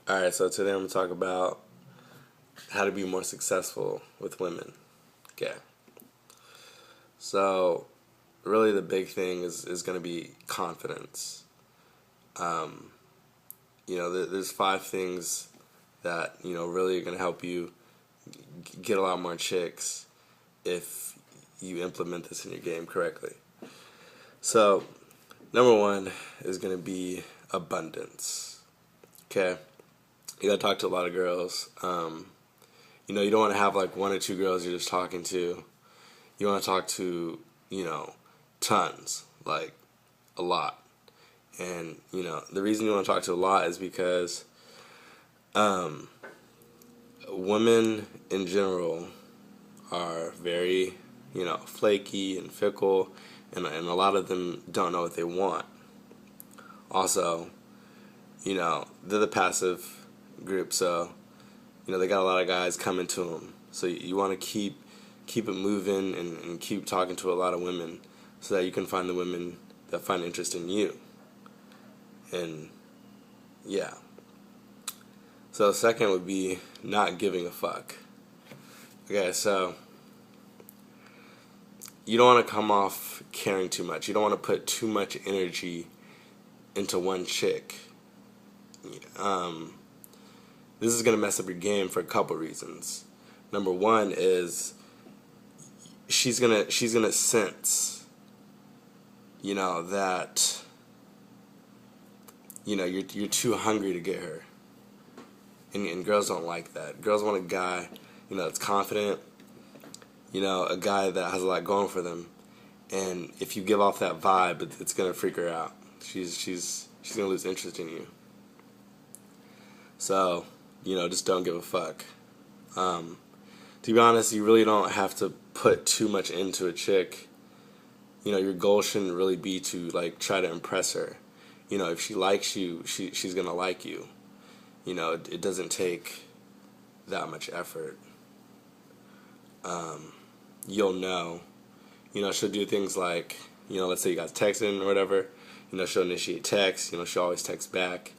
Alright, so today I'm going to talk about how to be more successful with women. Okay. So, really the big thing is going to be confidence. Um, there's 5 things that, really are going to help you get a lot more chicks if you implement this in your game correctly. So, number 1 is going to be abundance. Okay? You got to talk to a lot of girls. You don't want to have like 1 or 2 girls you're just talking to. You want to talk to, tons, like a lot. And, the reason you want to talk to a lot is because women in general are very, flaky and fickle, and a lot of them don't know what they want. Also, they're the passive group, so, they got a lot of guys coming to them. So you want to keep it moving and keep talking to a lot of women so that you can find the women that find interest in you. And yeah. So second would be not giving a fuck. Okay, so you don't want to come off caring too much. You don't want to put too much energy into one chick. This is going to mess up your game for a couple reasons. Number 1 is she's gonna sense, that you're too hungry to get her, and girls don't like that. Girls want a guy, that's confident, a guy that has a lot going for them, and if you give off that vibe, it's gonna freak her out. She's gonna lose interest in you. So, just don't give a fuck. To be honest, you really don't have to put too much into a chick. Your goal shouldn't really be to try to impress her. If she likes you, she's gonna like you. It doesn't take that much effort. You'll know. She'll do things like, let's say you guys texting or whatever. She'll initiate text. She'll always text back.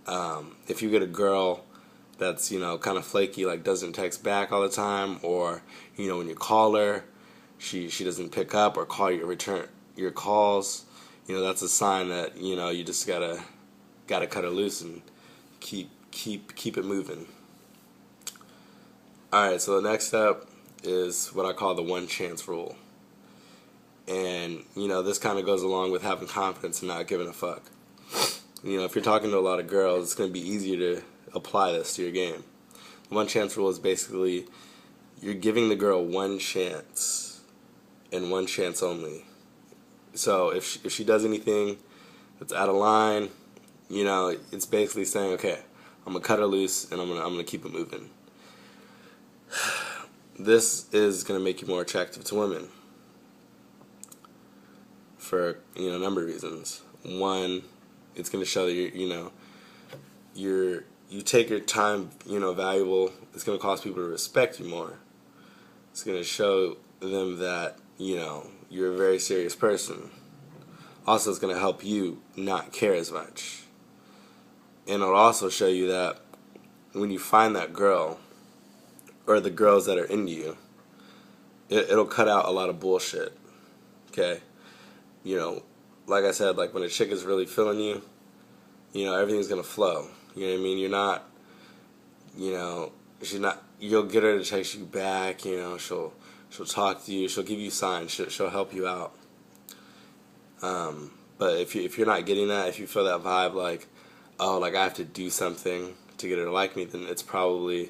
If you get a girl that's, kind of flaky, doesn't text back all the time, or, when you call her, she doesn't pick up or call you, return your calls, that's a sign that, you just gotta cut her loose and keep it moving. Alright, so the next step is what I call the 1 chance rule. And, this kind of goes along with having confidence and not giving a fuck. If you're talking to a lot of girls, it's going to be easier to apply this to your game. The 1 chance rule is basically you're giving the girl 1 chance and 1 chance only. So if she does anything that's out of line, it's basically saying, okay, I'm gonna cut her loose and I'm gonna keep it moving. This is gonna make you more attractive to women for a number of reasons. 1, it's gonna show that you take your time, valuable. It's gonna cause people to respect you more. It's gonna show them that you're a very serious person. Also, it's going to help you not care as much. And it'll also show you that when you find that girl, or the girls that are into you, it'll cut out a lot of bullshit. Okay? Like I said, when a chick is really feeling you, everything's going to flow. You know what I mean? You're not, she's not, you'll get her to text you back, she'll talk to you, she'll give you signs, she'll help you out. But if you're not getting that, if you feel that vibe I have to do something to get her to like me, then she probably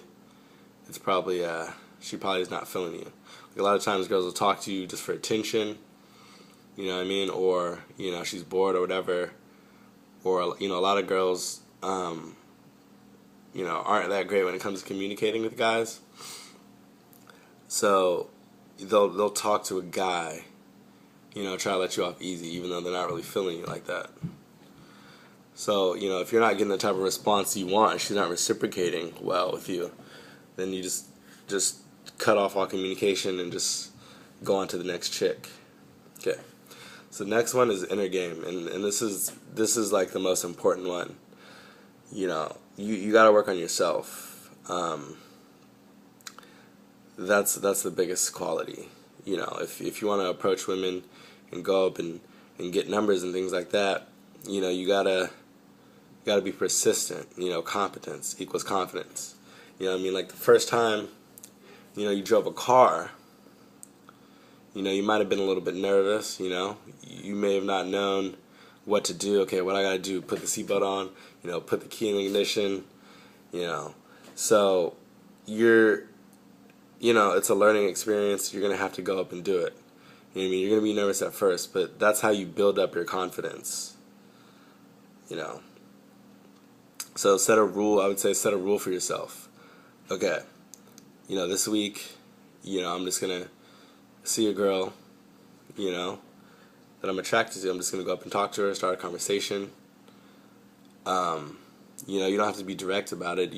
is not feeling you. A lot of times girls will talk to you just for attention, you know what I mean, or she's bored or whatever, or a lot of girls aren't that great when it comes to communicating with guys. So they'll talk to a guy, try to let you off easy, even though they're not really feeling you like that. So, if you're not getting the type of response you want, and she's not reciprocating well with you, then you just cut off all communication and just go on to the next chick. Okay. So next one is inner game, and this is the most important one. you got to work on yourself. That's the biggest quality. If you want to approach women and go up and get numbers and things like that, you gotta be persistent. Competence equals confidence. Like the first time, you drove a car, you might have been a little bit nervous. You may have not known what to do. Okay, what I gotta do? Put the seatbelt on. Put the key in the ignition. So you're, it's a learning experience. You're gonna have to go up and do it. You're gonna be nervous at first, but that's how you build up your confidence. So set a rule. I would say set a rule for yourself. Okay, this week, I'm just gonna see a girl, that I'm attracted to. I'm just gonna go up and talk to her, start a conversation. You don't have to be direct about it.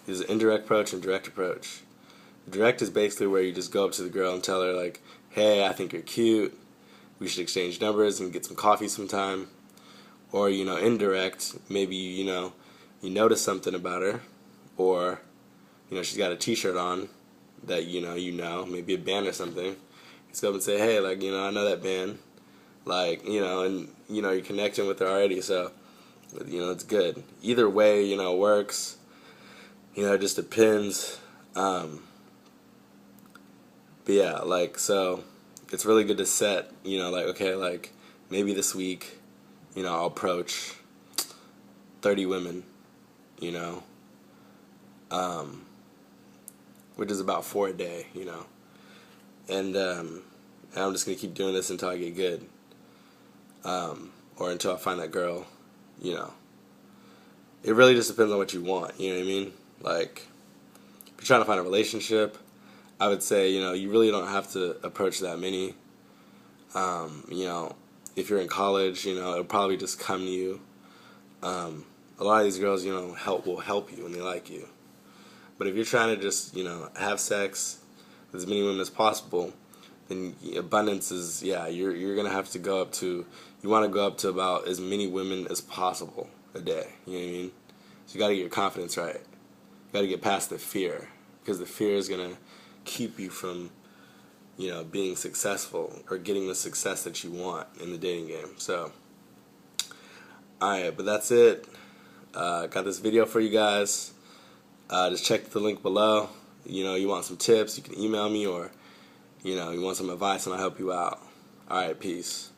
There's an indirect approach and direct approach. Direct is basically where you just go up to the girl and tell her, like, hey, I think you're cute. We should exchange numbers and get some coffee sometime. Or, indirect, maybe, you notice something about her. Or, she's got a t-shirt on that, maybe a band or something. You just go up and say, hey, like, I know that band. Like, and, you're connecting with her already, so, it's good. Either way, works. It just depends. But yeah, like, so it's really good to set, like, okay, like, maybe this week, I'll approach 30 women, which is about 4 a day, and I'm just going to keep doing this until I get good, or until I find that girl, It really just depends on what you want, you know what I mean? Like, if you're trying to find a relationship, I would say, you really don't have to approach that many. If you're in college, it'll probably just come to you. A lot of these girls, will help you when they like you. But if you're trying to just, have sex with as many women as possible, then abundance is, you're going to have to go up to, you want to go up to about as many women as possible a day. You know what I mean? So you got to get your confidence right. You got to get past the fear, because the fear is going to keep you from, being successful or getting the success that you want in the dating game. So, alright, but that's it. Got this video for you guys. Just check the link below. You want some tips, you can email me, or, you want some advice and I'll help you out. Alright, peace.